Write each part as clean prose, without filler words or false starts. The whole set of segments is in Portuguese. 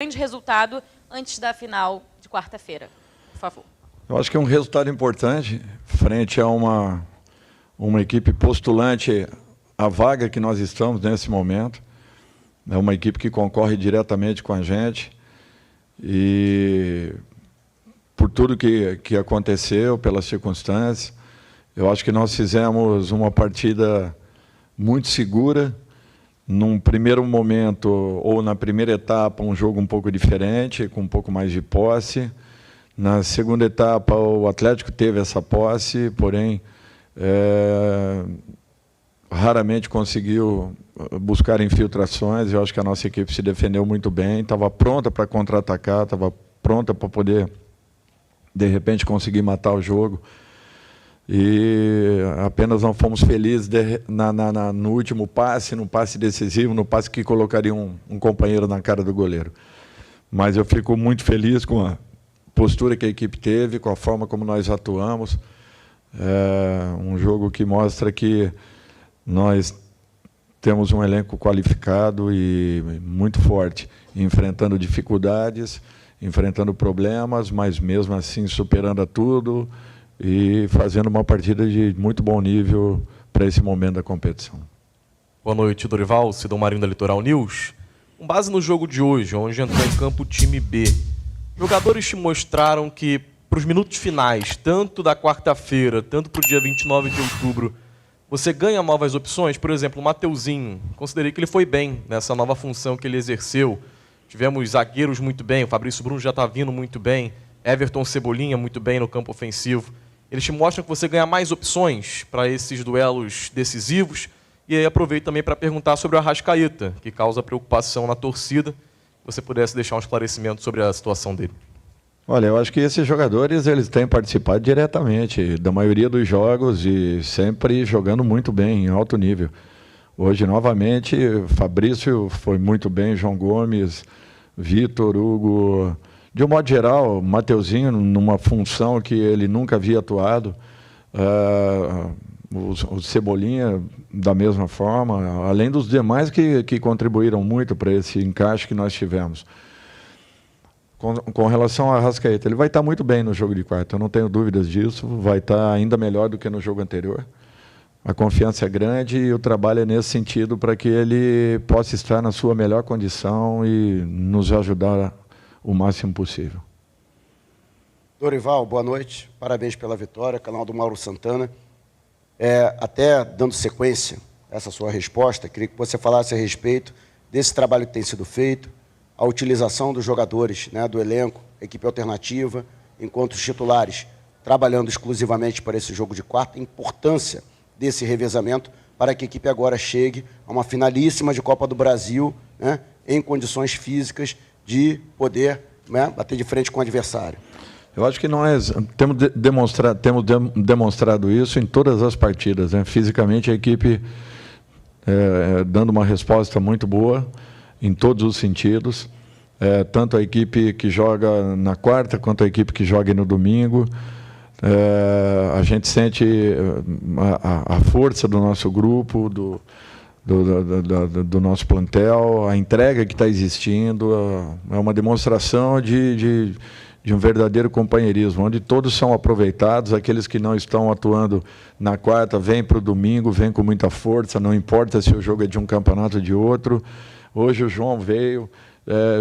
grande resultado antes da final de quarta-feira, por favor. Eu acho que é um resultado importante frente a uma equipe postulante à vaga que nós estamos nesse momento. É uma equipe que concorre diretamente com a gente e por tudo que aconteceu, pelas circunstâncias, eu acho que nós fizemos uma partida muito segura. Num primeiro momento, ou na primeira etapa, um jogo um pouco diferente, com um pouco mais de posse. Na segunda etapa, o Atlético teve essa posse, porém, raramente conseguiu buscar infiltrações. Eu acho que a nossa equipe se defendeu muito bem, estava pronta para contra-atacar, estava pronta para poder, de repente, conseguir matar o jogo. E apenas não fomos felizes no último passe, no passe decisivo, no passe que colocaria um companheiro na cara do goleiro. Mas eu fico muito feliz com a postura que a equipe teve, com a forma como nós atuamos. É um jogo que mostra que nós temos um elenco qualificado e muito forte, enfrentando dificuldades, enfrentando problemas, mas mesmo assim superando a tudo e fazendo uma partida de muito bom nível para esse momento da competição. Boa noite, Dorival, Sidão Marinho da Litoral News. Com base no jogo de hoje, onde entrou em campo o time B, jogadores te mostraram que, para os minutos finais, tanto da quarta-feira, tanto para o dia 29 de outubro, você ganha novas opções? Por exemplo, o Mateuzinho, considerei que ele foi bem nessa nova função que ele exerceu. Tivemos zagueiros muito bem, o Fabrício Bruno já está vindo muito bem, Everton Cebolinha muito bem no campo ofensivo. Eles te mostram que você ganha mais opções para esses duelos decisivos. E aí aproveito também para perguntar sobre o Arrascaeta, que causa preocupação na torcida. Se você pudesse deixar um esclarecimento sobre a situação dele. Olha, eu acho que esses jogadores eles têm participado diretamente da maioria dos jogos e sempre jogando muito bem, em alto nível. Hoje, novamente, Fabrício foi muito bem, João Gomes, Vitor, Hugo. De um modo geral, Mateuzinho, numa função que ele nunca havia atuado, o Cebolinha, da mesma forma, além dos demais que contribuíram muito para esse encaixe que nós tivemos. Com relação ao Arrascaeta, ele vai estar muito bem no jogo de quarta, eu não tenho dúvidas disso, vai estar ainda melhor do que no jogo anterior. A confiança é grande e o trabalho é nesse sentido para que ele possa estar na sua melhor condição e nos ajudar o máximo possível. Dorival, boa noite. Parabéns pela vitória, canal do Mauro Santana. Até dando sequência a essa sua resposta, queria que você falasse a respeito desse trabalho que tem sido feito, a utilização dos jogadores, né, do elenco, equipe alternativa, enquanto os titulares trabalhando exclusivamente para esse jogo de quarta, a importância desse revezamento para que a equipe agora chegue a uma finalíssima de Copa do Brasil, né, em condições físicas de poder, né, bater de frente com o adversário. Eu acho que nós temos demonstrado isso em todas as partidas, né? Fisicamente, a equipe dando uma resposta muito boa em todos os sentidos, tanto a equipe que joga na quarta quanto a equipe que joga no domingo. A gente sente a força do nosso grupo, do nosso plantel, a entrega que está existindo, é uma demonstração de um verdadeiro companheirismo, onde todos são aproveitados, aqueles que não estão atuando na quarta vêm para o domingo, vêm com muita força, não importa se o jogo é de um campeonato ou de outro. Hoje o João veio,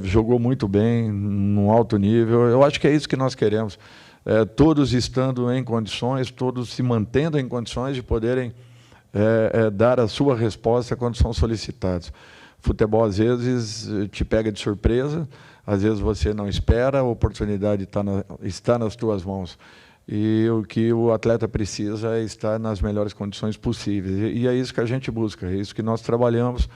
jogou muito bem, num alto nível, eu acho que é isso que nós queremos, todos estando em condições, todos se mantendo em condições de poderem dar a sua resposta quando são solicitados. Futebol, às vezes, te pega de surpresa, às vezes você não espera, a oportunidade está nas tuas mãos. E o que o atleta precisa é estar nas melhores condições possíveis. E é isso que a gente busca, é isso que nós trabalhamos,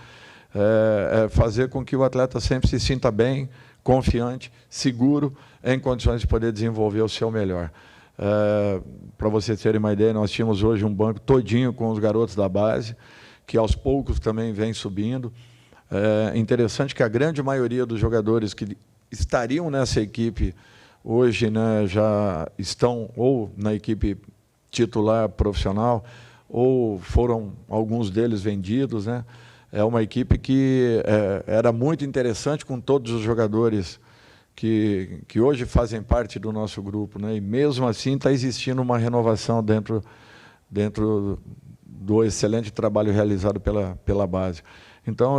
fazer com que o atleta sempre se sinta bem, confiante, seguro, em condições de poder desenvolver o seu melhor. Para vocês terem uma ideia, nós tínhamos hoje um banco todinho com os garotos da base, que aos poucos também vem subindo. É interessante que a grande maioria dos jogadores que estariam nessa equipe hoje, né, já estão ou na equipe titular profissional, ou foram alguns deles vendidos, né? é uma equipe que era muito interessante com todos os jogadores que hoje fazem parte do nosso grupo, né? E mesmo assim está existindo uma renovação dentro do excelente trabalho realizado pela base. Então,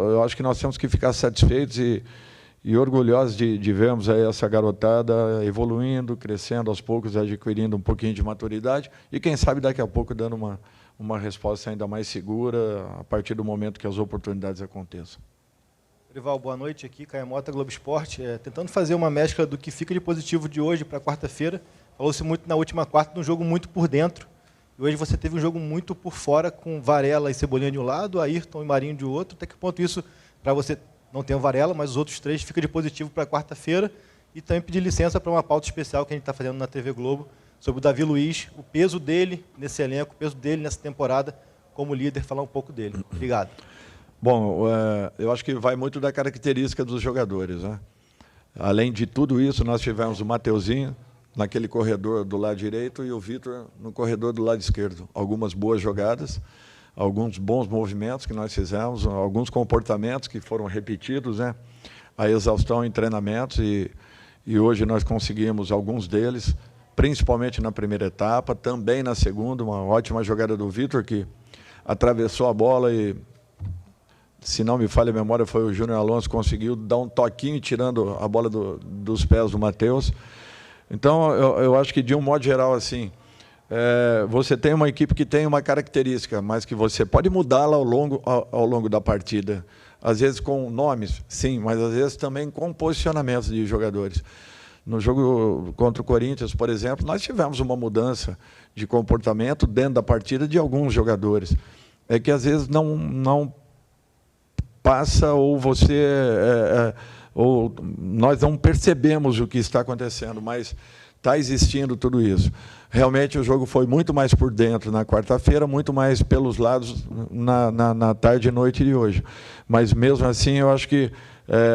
eu acho que nós temos que ficar satisfeitos e orgulhosos de vermos aí essa garotada evoluindo, crescendo aos poucos, adquirindo um pouquinho de maturidade e, quem sabe, daqui a pouco dando uma resposta ainda mais segura a partir do momento que as oportunidades aconteçam. Dorival, boa noite. Aqui, Caio Mota, Globo Esporte. Tentando fazer uma mescla do que fica de positivo de hoje para quarta-feira. Falou-se muito na última quarta, num jogo muito por dentro. E hoje você teve um jogo muito por fora, com Varela e Cebolinha de um lado, Ayrton e Marinho de outro. Até que ponto isso, para você, não tem o Varela, mas os outros três, fica de positivo para quarta-feira? E também pedir licença para uma pauta especial que a gente está fazendo na TV Globo, sobre o Davi Luiz, o peso dele nesse elenco, o peso dele nessa temporada como líder, falar um pouco dele. Obrigado. Bom, eu acho que vai muito da característica dos jogadores, né? Além de tudo isso, nós tivemos o Mateuzinho naquele corredor do lado direito e o Vitor no corredor do lado esquerdo. Algumas boas jogadas, alguns bons movimentos que nós fizemos, alguns comportamentos que foram repetidos, né? A exaustão em treinamentos e hoje nós conseguimos alguns deles, principalmente na primeira etapa, também na segunda, uma ótima jogada do Vitor que atravessou a bola e, se não me falha a memória, foi o Júnior Alonso que conseguiu dar um toquinho tirando a bola dos pés do Matheus. Então, eu acho que, de um modo geral, assim, você tem uma equipe que tem uma característica, mas que você pode mudá-la ao longo da partida. Às vezes com nomes, sim, mas às vezes também com posicionamentos de jogadores. No jogo contra o Corinthians, por exemplo, nós tivemos uma mudança de comportamento dentro da partida de alguns jogadores. É que, às vezes, não passa ou ou nós não percebemos o que está acontecendo, mas está existindo tudo isso. Realmente o jogo foi muito mais por dentro na quarta-feira, muito mais pelos lados na tarde e noite de hoje. Mas mesmo assim eu acho que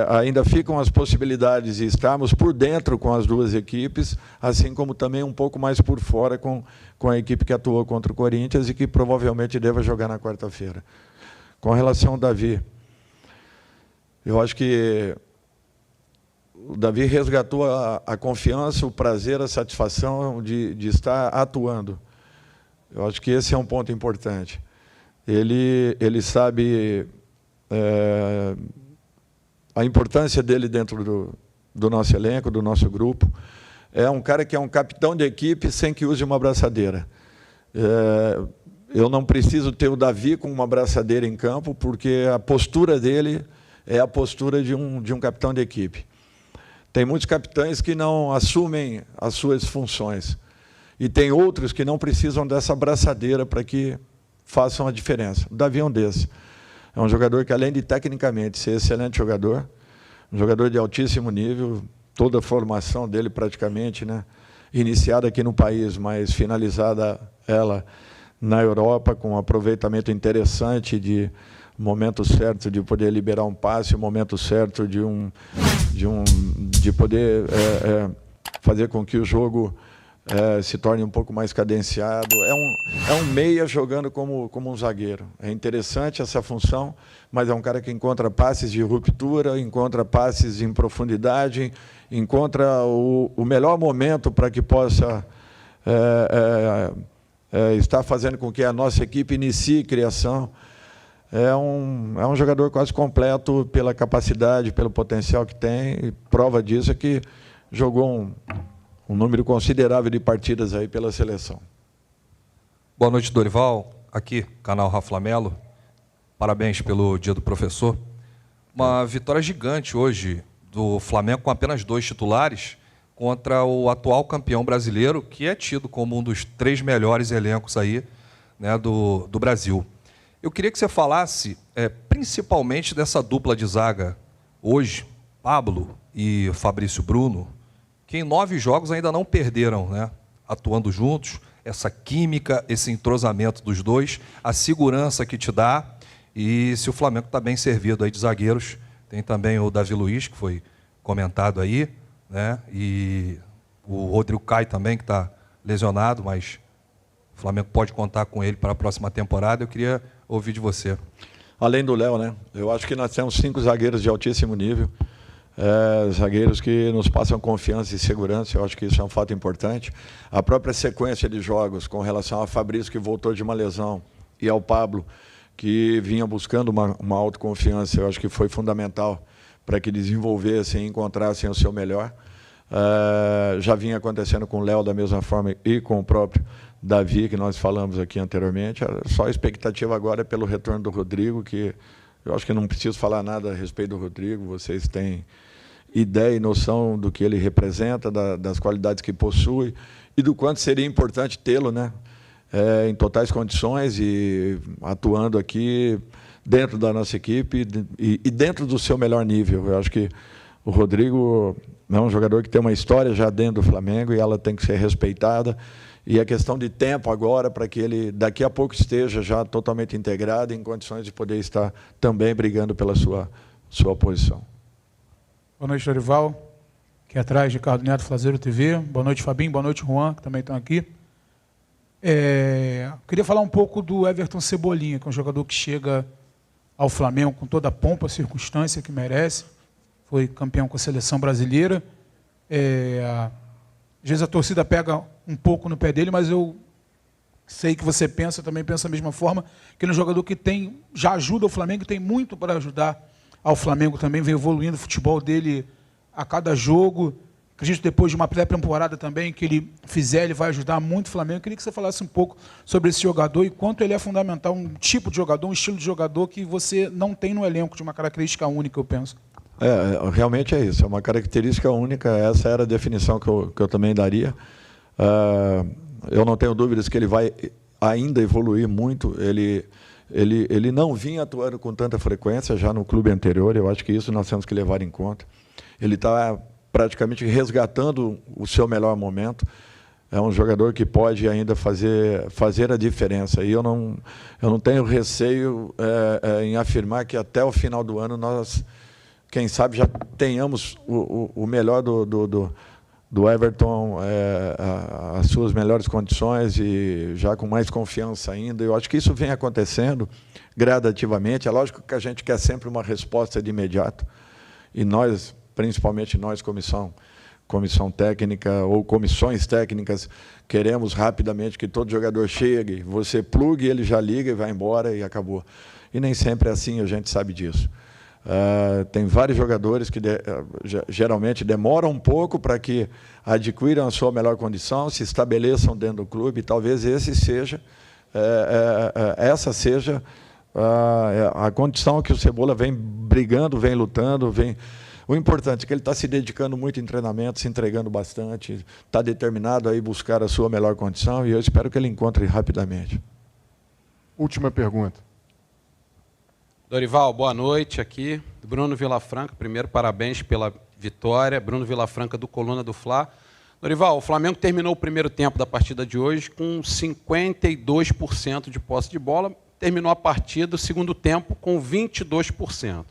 ainda ficam as possibilidades de estarmos por dentro com as duas equipes, assim como também um pouco mais por fora com a equipe que atuou contra o Corinthians e que provavelmente deva jogar na quarta-feira. Com relação ao Davi, eu acho que o Davi resgatou a confiança, o prazer, a satisfação de estar atuando. Eu acho que esse é um ponto importante. Ele sabe a importância dele dentro do nosso elenco, do nosso grupo. É um cara que é um capitão de equipe sem que use uma abraçadeira. Eu não preciso ter o Davi com uma abraçadeira em campo, porque a postura dele é a postura de um capitão de equipe. Tem muitos capitães que não assumem as suas funções. E tem outros que não precisam dessa abraçadeira para que façam a diferença. O Davi é um desses. É um jogador que, além de tecnicamente ser excelente jogador, um jogador de altíssimo nível, toda a formação dele praticamente, né, iniciada aqui no país, mas finalizada ela na Europa, com um aproveitamento interessante de momento certo de poder liberar um passe, o momento certo de poder fazer com que o jogo se torne um pouco mais cadenciado. É um meia jogando como um zagueiro. É interessante essa função, mas é um cara que encontra passes de ruptura, encontra passes em profundidade, encontra o melhor momento para que possa estar fazendo com que a nossa equipe inicie criação. É um jogador quase completo pela capacidade, pelo potencial que tem, e prova disso é que jogou um número considerável de partidas aí pela seleção. Boa noite, Dorival. Aqui, canal Rafa Melo. Parabéns pelo Dia do Professor. Uma vitória gigante hoje do Flamengo com apenas 2 titulares contra o atual campeão brasileiro, que é tido como um dos 3 melhores elencos aí, né, do Brasil. Eu queria que você falasse principalmente dessa dupla de zaga hoje, Pablo e Fabrício Bruno, que em 9 jogos ainda não perderam, né, atuando juntos, essa química, esse entrosamento dos dois, a segurança que te dá, e se o Flamengo está bem servido aí de zagueiros, tem também o Davi Luiz, que foi comentado aí, né, e o Rodrigo Caio também, que está lesionado, mas o Flamengo pode contar com ele para a próxima temporada. Eu queria ouvir de você. além do Léo, né? Eu acho que nós temos 5 zagueiros de altíssimo nível, zagueiros que nos passam confiança e segurança. Eu acho que isso é um fato importante. A própria sequência de jogos com relação a Fabrício, que voltou de uma lesão, e ao Pablo, que vinha buscando uma autoconfiança, eu acho que foi fundamental para que desenvolvessem e encontrassem o seu melhor. Já vinha acontecendo com o Léo da mesma forma e com o próprio Davi, que nós falamos aqui anteriormente. Só a expectativa agora é pelo retorno do Rodrigo, que eu acho que não preciso falar nada a respeito do Rodrigo, vocês têm ideia e noção do que ele representa, das qualidades que possui e do quanto seria importante tê-lo, né? Em totais condições e atuando aqui dentro da nossa equipe e dentro do seu melhor nível. Eu acho que o Rodrigo é um jogador que tem uma história já dentro do Flamengo e ela tem que ser respeitada. E é questão de tempo agora para que ele, daqui a pouco, esteja já totalmente integrado, em condições de poder estar também brigando pela sua posição. Boa noite, Dorival. Aqui atrás, Ricardo Neto, Flazeiro TV. Boa noite, Fabinho. Boa noite, Juan, que também estão aqui. Queria falar um pouco do Everton Cebolinha, que é um jogador que chega ao Flamengo com toda a pompa, a circunstância que merece. Foi campeão com a seleção brasileira. Às vezes a torcida pega um pouco no pé dele, mas eu sei que você pensa, também pensa da mesma forma, que ele é um jogador que já ajuda o Flamengo e tem muito para ajudar ao Flamengo também, vem evoluindo o futebol dele a cada jogo. Acredito que depois de uma pré-temporada também que ele fizer, ele vai ajudar muito o Flamengo. Eu queria que você falasse um pouco sobre esse jogador e quanto ele é fundamental, um tipo de jogador, um estilo de jogador que você não tem no elenco, de uma característica única, eu penso. Realmente é isso, é uma característica única, essa era a definição que eu também daria. Eu não tenho dúvidas que ele vai ainda evoluir muito, ele não vinha atuando com tanta frequência já no clube anterior, eu acho que isso nós temos que levar em conta. Ele está praticamente resgatando o seu melhor momento, é um jogador que pode ainda fazer a diferença, e eu não tenho receio em afirmar que até o final do ano nós, quem sabe, já tenhamos o melhor do Everton, as suas melhores condições e já com mais confiança ainda. Eu acho que isso vem acontecendo gradativamente. É lógico que a gente quer sempre uma resposta de imediato. E nós, principalmente nós, comissão técnica ou comissões técnicas, queremos rapidamente que todo jogador chegue, você plugue, ele já liga e vai embora e acabou. E nem sempre é assim, a gente sabe disso. Tem vários jogadores que geralmente demoram um pouco para que adquiram a sua melhor condição, se estabeleçam dentro do clube, e talvez essa seja a condição que o Cebola vem brigando, vem lutando, O importante é que ele está se dedicando muito em treinamento, se entregando bastante, está determinado a ir buscar a sua melhor condição, e eu espero que ele encontre rapidamente. Última pergunta. Dorival, boa noite aqui. Bruno Vilafranca, primeiro, parabéns pela vitória. Bruno Vilafranca, do Coluna do Fla. Dorival, o Flamengo terminou o primeiro tempo da partida de hoje com 52% de posse de bola, terminou a partida, o segundo tempo, com 22%.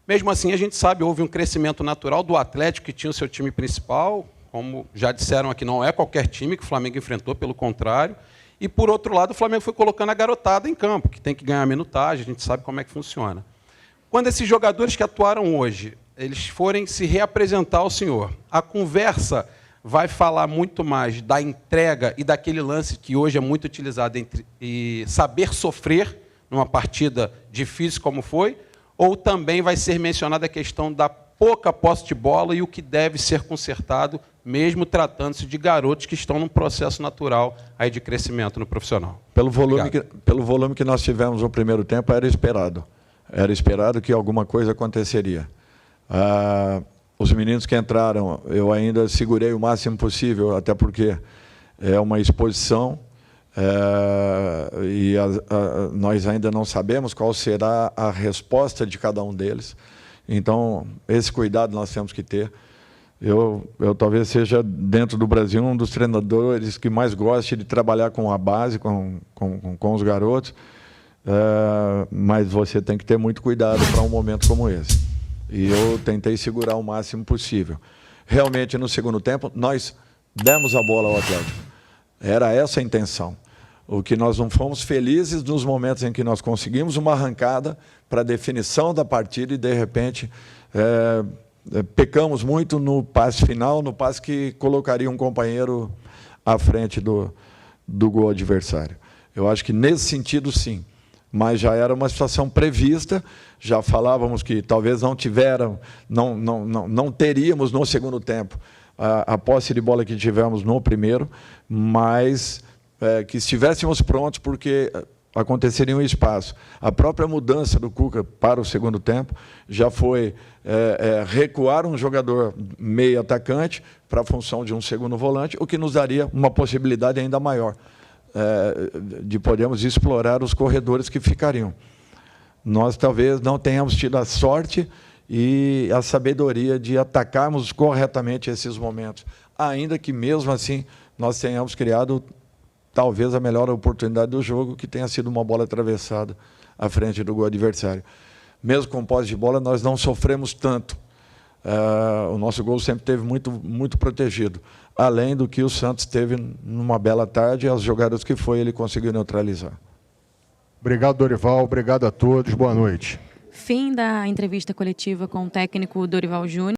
Mesmo assim, a gente sabe, houve um crescimento natural do Atlético, que tinha o seu time principal, como já disseram aqui, não é qualquer time que o Flamengo enfrentou, pelo contrário. E, por outro lado, o Flamengo foi colocando a garotada em campo, que tem que ganhar minutagem, a gente sabe como é que funciona. Quando esses jogadores que atuaram hoje, eles forem se reapresentar ao senhor, a conversa vai falar muito mais da entrega e daquele lance que hoje é muito utilizado e saber sofrer numa partida difícil como foi, ou também vai ser mencionada a questão da pouca posse de bola e o que deve ser consertado, mesmo tratando-se de garotos que estão num processo natural aí de crescimento no profissional. Pelo volume que nós tivemos no primeiro tempo, era esperado. Era esperado que alguma coisa aconteceria. Os meninos que entraram, eu ainda segurei o máximo possível, até porque é uma exposição, e nós ainda não sabemos qual será a resposta de cada um deles. Então, esse cuidado nós temos que ter. Eu talvez seja, dentro do Brasil, um dos treinadores que mais goste de trabalhar com a base, com os garotos, mas você tem que ter muito cuidado para um momento como esse. E eu tentei segurar o máximo possível. Realmente, no segundo tempo, nós demos a bola ao Atlético. Era essa a intenção. O que nós não fomos felizes nos momentos em que nós conseguimos uma arrancada para a definição da partida e, de repente, pecamos muito no passe final, no passe que colocaria um companheiro à frente do gol adversário. Eu acho que, nesse sentido, sim. Mas já era uma situação prevista, já falávamos que talvez não teríamos no segundo tempo a posse de bola que tivemos no primeiro, mas que estivéssemos prontos, porque aconteceria um espaço. A própria mudança do Cuca para o segundo tempo já foi recuar um jogador meio atacante para a função de um segundo volante, o que nos daria uma possibilidade ainda maior de podermos explorar os corredores que ficariam. Nós talvez não tenhamos tido a sorte e a sabedoria de atacarmos corretamente esses momentos, ainda que, mesmo assim, nós tenhamos criado talvez a melhor oportunidade do jogo, que tenha sido uma bola atravessada à frente do gol adversário. Mesmo com posse de bola, nós não sofremos tanto. O nosso gol sempre esteve muito protegido, além do que o Santos teve numa bela tarde, e as jogadas que foi, ele conseguiu neutralizar. Obrigado, Dorival. Obrigado a todos. Boa noite. Fim da entrevista coletiva com o técnico Dorival Júnior.